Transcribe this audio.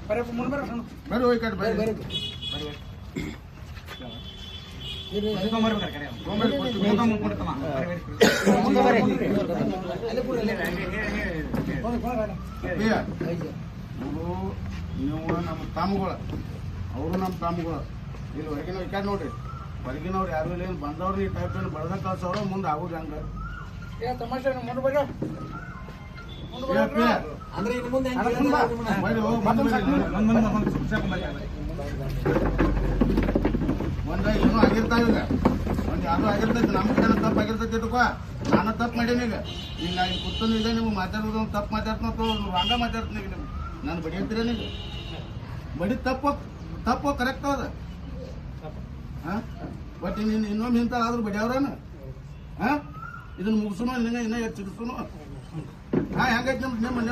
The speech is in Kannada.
ಬರ್ರಿ ಹೋಗಿ ಕಟ್ ಬರ್ರಿ ನೀವು ನಮ್ಮ ತಾಮಗಳು ಅವರು ನಮ್ಮ ತಾಮಗಳು ಇಲ್ಲಿ ಹೊರಗಿನ ಈ ಕಡೆ ನೋಡ್ರಿ ಹೊರಗಿನವ್ರು ಯಾರು ಇಲ್ಲ ಏನು ಬಂದವ್ರು ಈ ಟೈಪ್ ಏನು ಬಳ್ದ ಕಳ್ಸವ್ರು ಮುಂದೆ ಆಗೋದು ಹಂಗೆ ಒಂದ ಏನೋ ಆಗಿರ್ತಾವ ಈಗ ಒಂದು ಯಾವ್ದೋ ಆಗಿರ್ತೈತಿ ನಮ್ಗೆ ಏನೋ ತಪ್ಪು ಆಗಿರ್ತೈತಿ ಇಟ್ಕೋ ನಾನು ತಪ್ಪು ಮಾಡೀನಿ ಈಗ ಈಗ ನಾ ಕೂತನು ಈಗ ನಿಮ್ಗೆ ಮಾತಾಡೋದು ತಪ್ಪು ಮಾತಾಡ್ತೋ ಹಂಗ ಮಾತಾಡ್ತೀನಿ ಈಗ ನಿಮ್ಗೆ ನಾನು ಬಡಿ ಅಂತೀರೇನು ಈಗ ಬಡಿ ತಪ್ಪು ಕರೆಕ್ಟ್ ಅದ ಹಾಂ ಬಟ್ ಇನ್ನೊಮ್ಮೆ ಇಂಥಾದ್ರೂ ಬಡಿಯವ್ರೇನು ಹಾಂ ಇದನ್ನು ಮುಗಿಸೋನು ಇನ್ನೂ ಹೆಚ್ಚಿಗಿಸೋನು ಹಾಂ ಹೆಂಗೈತಿ ನಿಮ್ಮ